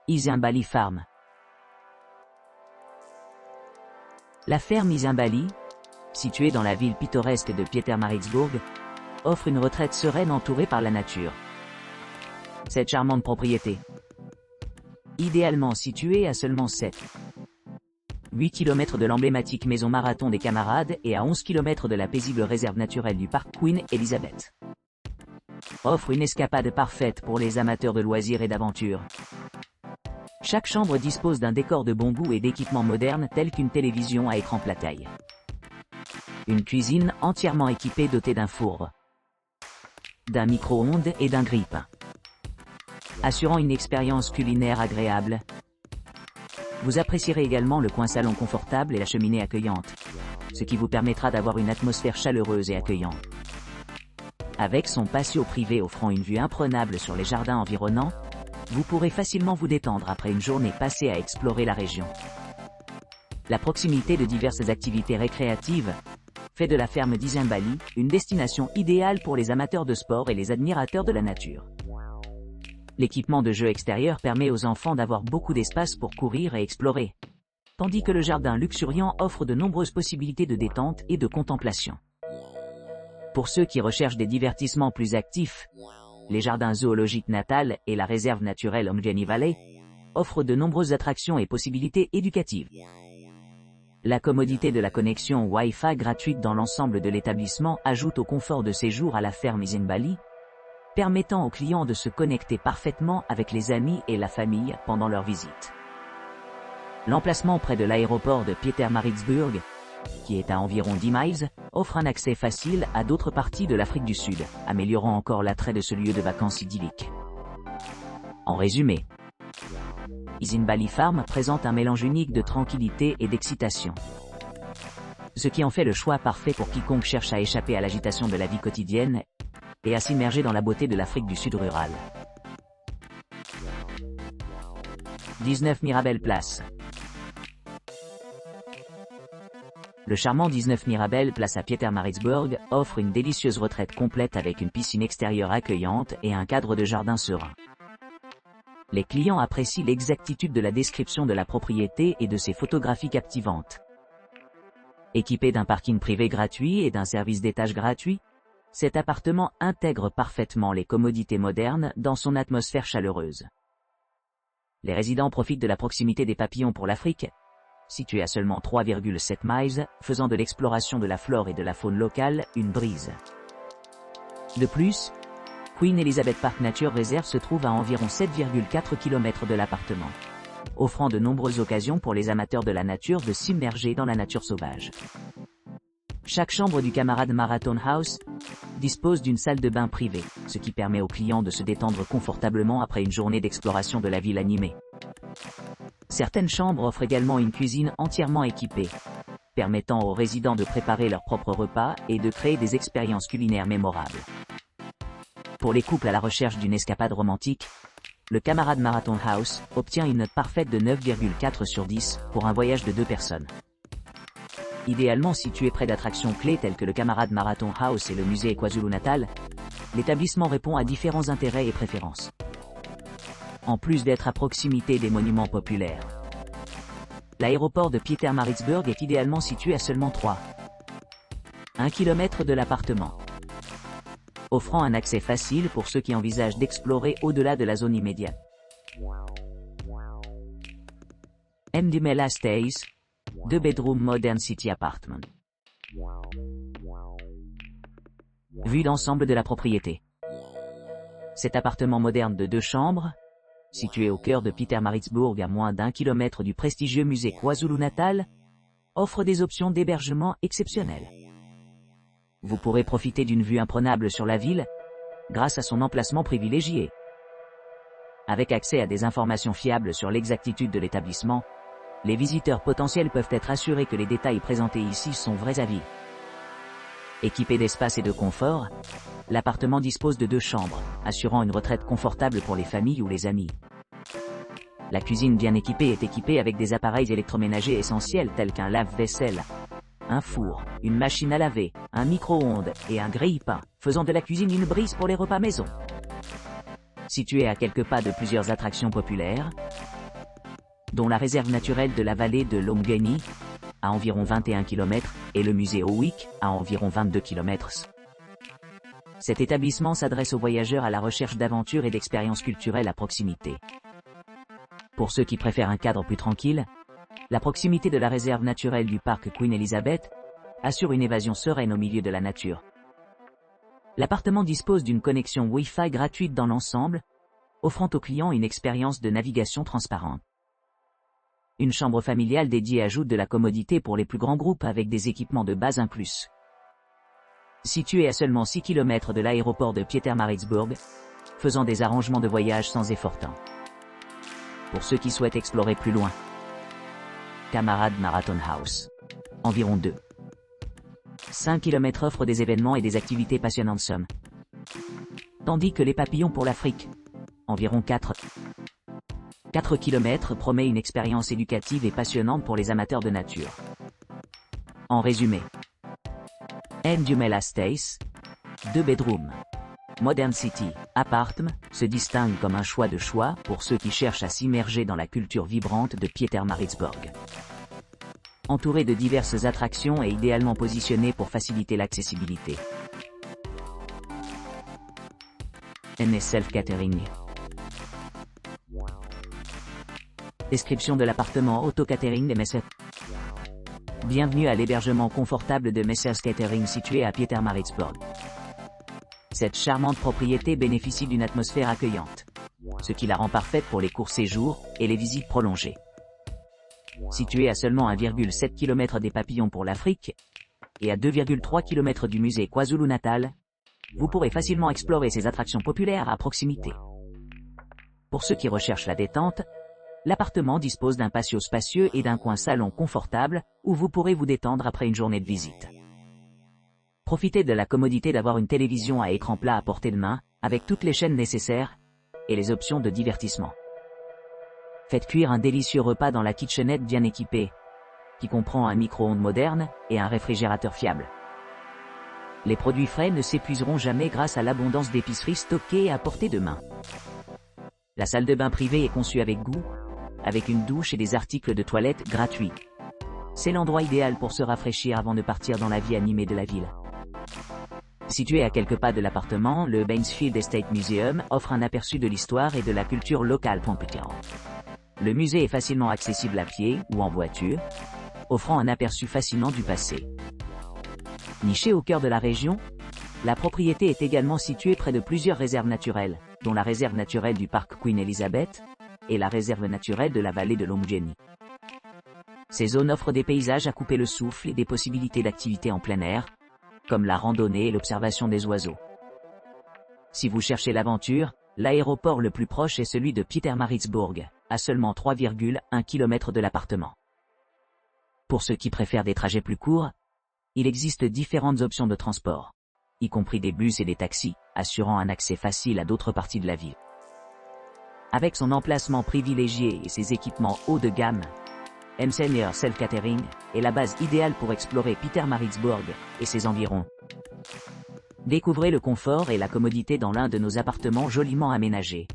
Izimbali Farm. La ferme Izimbali, située dans la ville pittoresque de Pietermaritzburg, offre une retraite sereine entourée par la nature. Cette charmante propriété, idéalement située à seulement 8 km de l'emblématique maison marathon des camarades et à 11 km de la paisible réserve naturelle du parc Queen Elizabeth, offre une escapade parfaite pour les amateurs de loisirs et d'aventure. Chaque chambre dispose d'un décor de bon goût et d'équipements modernes tels qu'une télévision à écran plat taille, une cuisine entièrement équipée dotée d'un four, d'un micro-ondes et d'un grille-pain, assurant une expérience culinaire agréable. Vous apprécierez également le coin salon confortable et la cheminée accueillante, ce qui vous permettra d'avoir une atmosphère chaleureuse et accueillante. Avec son patio privé offrant une vue imprenable sur les jardins environnants, vous pourrez facilement vous détendre après une journée passée à explorer la région. La proximité de diverses activités récréatives fait de la ferme d'Izimbali une destination idéale pour les amateurs de sport et les admirateurs de la nature. L'équipement de jeux extérieur permet aux enfants d'avoir beaucoup d'espace pour courir et explorer, tandis que le jardin luxuriant offre de nombreuses possibilités de détente et de contemplation. Pour ceux qui recherchent des divertissements plus actifs, les jardins zoologiques Natal et la réserve naturelle Omgeni Valley offrent de nombreuses attractions et possibilités éducatives. La commodité de la connexion Wi-Fi gratuite dans l'ensemble de l'établissement ajoute au confort de séjour à la ferme Izimbali, permettant aux clients de se connecter parfaitement avec les amis et la famille pendant leur visite. L'emplacement près de l'aéroport de Pietermaritzburg, qui est à environ 10 miles, offre un accès facile à d'autres parties de l'Afrique du Sud, améliorant encore l'attrait de ce lieu de vacances idyllique. En résumé, Izimbali Farm présente un mélange unique de tranquillité et d'excitation, ce qui en fait le choix parfait pour quiconque cherche à échapper à l'agitation de la vie quotidienne et à s'immerger dans la beauté de l'Afrique du Sud rurale. 19 Mirabel Place. Le charmant 19 Mirabel Place à Pietermaritzburg offre une délicieuse retraite complète avec une piscine extérieure accueillante et un cadre de jardin serein. Les clients apprécient l'exactitude de la description de la propriété et de ses photographies captivantes. Équipé d'un parking privé gratuit et d'un service d'étage gratuit, cet appartement intègre parfaitement les commodités modernes dans son atmosphère chaleureuse. Les résidents profitent de la proximité des papillons pour l'Afrique, situé à seulement 3,7 miles, faisant de l'exploration de la flore et de la faune locale une brise. De plus, Queen Elizabeth Park Nature Reserve se trouve à environ 7,4 km de l'appartement, offrant de nombreuses occasions pour les amateurs de la nature de s'immerger dans la nature sauvage. Chaque chambre du camarade Marathon House dispose d'une salle de bain privée, ce qui permet aux clients de se détendre confortablement après une journée d'exploration de la ville animée. Certaines chambres offrent également une cuisine entièrement équipée, permettant aux résidents de préparer leurs propres repas et de créer des expériences culinaires mémorables. Pour les couples à la recherche d'une escapade romantique, le camarade Marathon House obtient une note parfaite de 9,4 sur 10 pour un voyage de 2 personnes. Idéalement situé près d'attractions clés telles que le camarade Marathon House et le musée KwaZulu-Natal, l'établissement répond à différents intérêts et préférences, en plus d'être à proximité des monuments populaires. L'aéroport de Pietermaritzburg est idéalement situé à seulement 1 km de l'appartement, offrant un accès facile pour ceux qui envisagent d'explorer au-delà de la zone immédiate. Mdimela Stays, 2 bedroom Modern City Apartment. Vue d'ensemble de la propriété. Cet appartement moderne de 2 chambres, situé au cœur de Pietermaritzburg à moins d'1 kilomètre du prestigieux musée KwaZulu-Natal, offre des options d'hébergement exceptionnelles. Vous pourrez profiter d'une vue imprenable sur la ville, grâce à son emplacement privilégié. Avec accès à des informations fiables sur l'exactitude de l'établissement, les visiteurs potentiels peuvent être assurés que les détails présentés ici sont vrais à vie. Équipé d'espace et de confort, l'appartement dispose de 2 chambres, assurant une retraite confortable pour les familles ou les amis. La cuisine bien équipée est équipée avec des appareils électroménagers essentiels tels qu'un lave-vaisselle, un four, une machine à laver, un micro-ondes et un grille-pain, faisant de la cuisine une brise pour les repas maison. Situé à quelques pas de plusieurs attractions populaires, dont la réserve naturelle de la vallée de Lomgeni, à environ 21 km, et le musée Howick, à environ 22 km. Cet établissement s'adresse aux voyageurs à la recherche d'aventures et d'expériences culturelles à proximité. Pour ceux qui préfèrent un cadre plus tranquille, la proximité de la réserve naturelle du parc Queen Elizabeth assure une évasion sereine au milieu de la nature. L'appartement dispose d'une connexion Wi-Fi gratuite dans l'ensemble, offrant aux clients une expérience de navigation transparente. Une chambre familiale dédiée ajoute de la commodité pour les plus grands groupes avec des équipements de base inclus. Situé à seulement 6 km de l'aéroport de Pietermaritzburg, faisant des arrangements de voyage sans effort temps. Pour ceux qui souhaitent explorer plus loin, Camarade Marathon House. Environ 5 km offre des événements et des activités passionnantes somme. Tandis que les papillons pour l'Afrique, environ 4 km promet une expérience éducative et passionnante pour les amateurs de nature. En résumé, Ndumela Stace, 2 bedrooms, Modern City, Apartment, se distingue comme un choix pour ceux qui cherchent à s'immerger dans la culture vibrante de Pietermaritzburg. Entouré de diverses attractions et idéalement positionné pour faciliter l'accessibilité. MS Self Catering. Description de l'appartement auto-catering de Messers. Bienvenue à l'hébergement confortable de Messers Catering situé à Pietermaritzburg. Cette charmante propriété bénéficie d'une atmosphère accueillante, ce qui la rend parfaite pour les courts séjours et les visites prolongées. Située à seulement 1,7 km des papillons pour l'Afrique et à 2,3 km du musée KwaZulu-Natal, vous pourrez facilement explorer ces attractions populaires à proximité. Pour ceux qui recherchent la détente, l'appartement dispose d'un patio spacieux et d'un coin salon confortable où vous pourrez vous détendre après une journée de visite. Profitez de la commodité d'avoir une télévision à écran plat à portée de main, avec toutes les chaînes nécessaires et les options de divertissement. Faites cuire un délicieux repas dans la kitchenette bien équipée, qui comprend un micro-ondes moderne et un réfrigérateur fiable. Les produits frais ne s'épuiseront jamais grâce à l'abondance d'épiceries stockées à portée de main. La salle de bain privée est conçue avec goût, avec une douche et des articles de toilette gratuits. C'est l'endroit idéal pour se rafraîchir avant de partir dans la vie animée de la ville. Situé à quelques pas de l'appartement, le Bainsfield Estate Museum offre un aperçu de l'histoire et de la culture locale pompétienne. Le musée est facilement accessible à pied ou en voiture, offrant un aperçu fascinant du passé. Nichée au cœur de la région, la propriété est également située près de plusieurs réserves naturelles, dont la réserve naturelle du parc Queen Elizabeth et la réserve naturelle de la vallée de Lomgeni. Ces zones offrent des paysages à couper le souffle et des possibilités d'activités en plein air, comme la randonnée et l'observation des oiseaux. Si vous cherchez l'aventure, l'aéroport le plus proche est celui de Pietermaritzburg, à seulement 3,1 km de l'appartement. Pour ceux qui préfèrent des trajets plus courts, il existe différentes options de transport, y compris des bus et des taxis, assurant un accès facile à d'autres parties de la ville. Avec son emplacement privilégié et ses équipements haut de gamme, Msenior Self Catering est la base idéale pour explorer Pietermaritzburg et ses environs. Découvrez le confort et la commodité dans l'un de nos appartements joliment aménagés,